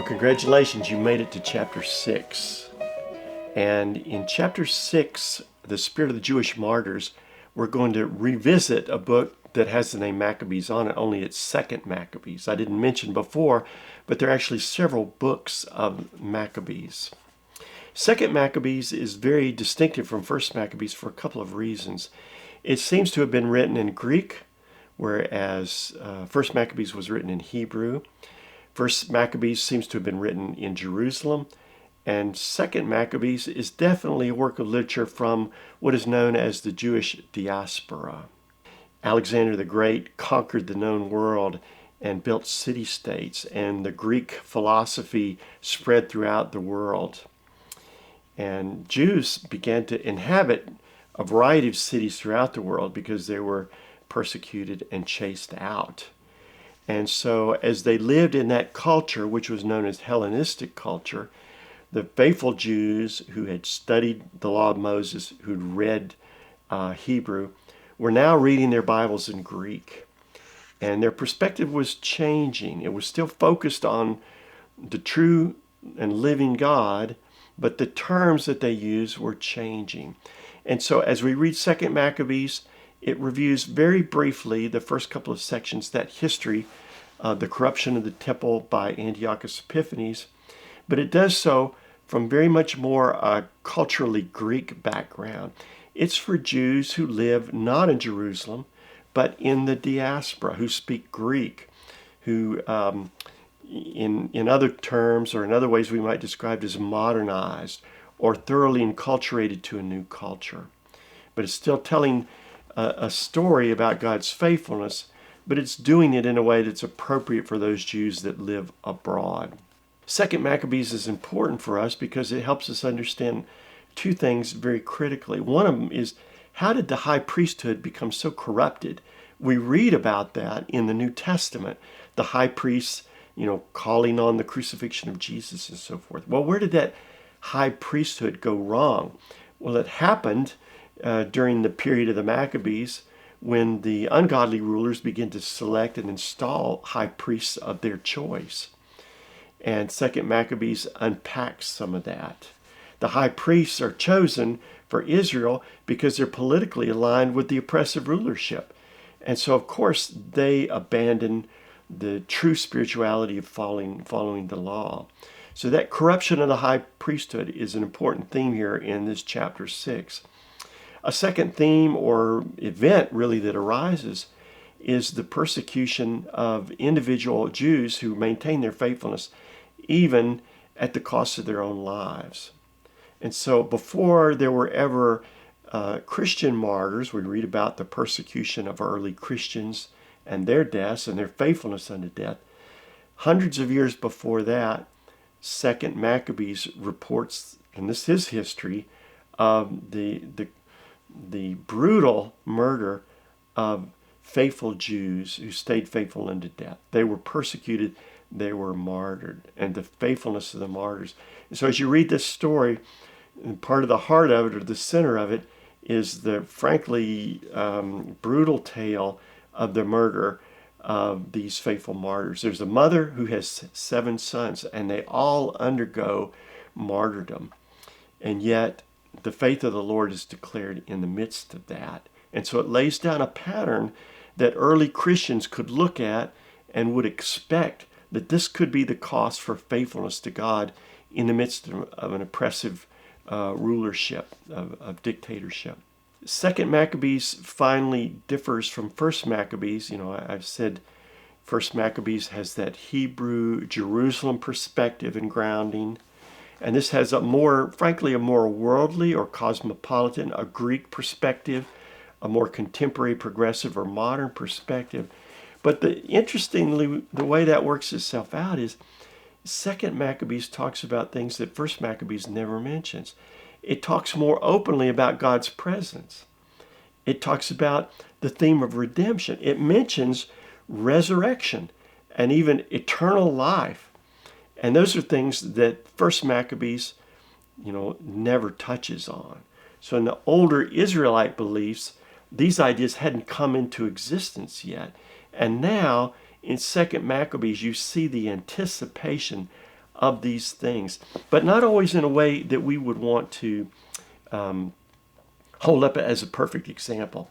Congratulations, you made it to chapter 6. And in chapter 6, The Spirit of the Jewish Martyrs, we're going to revisit a book that has the name Maccabees on it, only it's 2nd Maccabees. I didn't mention before, but there are actually several books of Maccabees. 2nd Maccabees is very distinctive from 1st Maccabees for a couple of reasons. It seems to have been written in Greek, whereas 1st Maccabees was written in Hebrew. 1st Maccabees seems to have been written in Jerusalem, and 2nd Maccabees is definitely a work of literature from what is known as the Jewish diaspora. Alexander the Great conquered the known world and built city-states, and the Greek philosophy spread throughout the world. And Jews began to inhabit a variety of cities throughout the world because they were persecuted and chased out. And so as they lived in that culture, which was known as Hellenistic culture, the faithful Jews who had studied the law of Moses, who'd read Hebrew, were now reading their Bibles in Greek. And their perspective was changing. It was still focused on the true and living God, but the terms that they used were changing. And so as we read 2nd Maccabees, it reviews very briefly the first couple of sections, that history, the corruption of the temple by Antiochus Epiphanes, but it does so from very much more a culturally Greek background. It's for Jews who live not in Jerusalem, but in the diaspora, who speak Greek, who in other terms or in other ways we might describe as modernized or thoroughly enculturated to a new culture. But it's still telling a story about God's faithfulness, but it's doing it in a way that's appropriate for those Jews that live abroad. 2nd Maccabees is important for us because it helps us understand two things very critically. One of them is, how did the high priesthood become so corrupted? We read about that in the New Testament, the high priests, calling on the crucifixion of Jesus and so forth. Well, where did that high priesthood go wrong? Well, it happened during the period of the Maccabees when the ungodly rulers began to select and install high priests of their choice. And 2nd Maccabees unpacks some of that. The high priests are chosen for Israel because they're politically aligned with the oppressive rulership. And so, of course, they abandon the true spirituality of following the law. So that corruption of the high priesthood is an important theme here in this chapter 6. A second theme or event really that arises is the persecution of individual Jews who maintain their faithfulness even at the cost of their own lives. And so before there were ever Christian martyrs, we read about the persecution of early Christians and their deaths and their faithfulness unto death. Hundreds of years before that, 2nd Maccabees reports, and this is history, of the brutal murder of faithful Jews who stayed faithful unto death. They were persecuted, they were martyred, and the faithfulness of the martyrs. And so as you read this story, part of the heart of it, or the center of it, is the frankly brutal tale of the murder of these faithful martyrs. There's a mother who has 7 sons, and they all undergo martyrdom. And yet, the faith of the Lord is declared in the midst of that. And so it lays down a pattern that early Christians could look at and would expect that this could be the cost for faithfulness to God in the midst of an oppressive rulership, of dictatorship. 2nd Maccabees finally differs from 1st Maccabees. I've said 1st Maccabees has that Hebrew Jerusalem perspective and grounding. And this has frankly, a more worldly or cosmopolitan, a Greek perspective, a more contemporary, progressive, or modern perspective. But interestingly, the way that works itself out is 2nd Maccabees talks about things that 1st Maccabees never mentions. It talks more openly about God's presence. It talks about the theme of redemption. It mentions resurrection and even eternal life. And those are things that 1st Maccabees, never touches on. So in the older Israelite beliefs, these ideas hadn't come into existence yet. And now in 2nd Maccabees, you see the anticipation of these things, but not always in a way that we would want to hold up as a perfect example.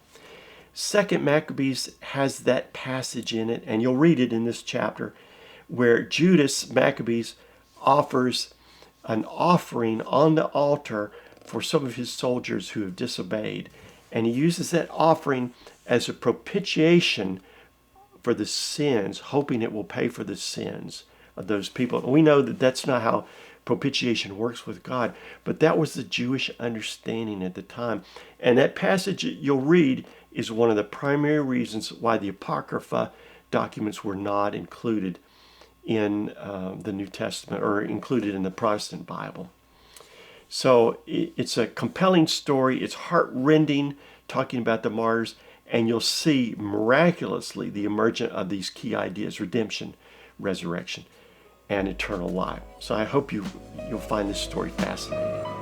Second Maccabees has that passage in it, and you'll read it in this chapter, where Judas Maccabees offers an offering on the altar for some of his soldiers who have disobeyed. And he uses that offering as a propitiation for the sins, hoping it will pay for the sins of those people. And we know that that's not how propitiation works with God, but that was the Jewish understanding at the time. And that passage you'll read is one of the primary reasons why the Apocrypha documents were not included in the New Testament or included in the Protestant Bible. So it's a compelling story. It's heart-rending, talking about the martyrs, and you'll see miraculously the emergence of these key ideas: redemption, resurrection, and eternal life. So I hope you'll find this story fascinating.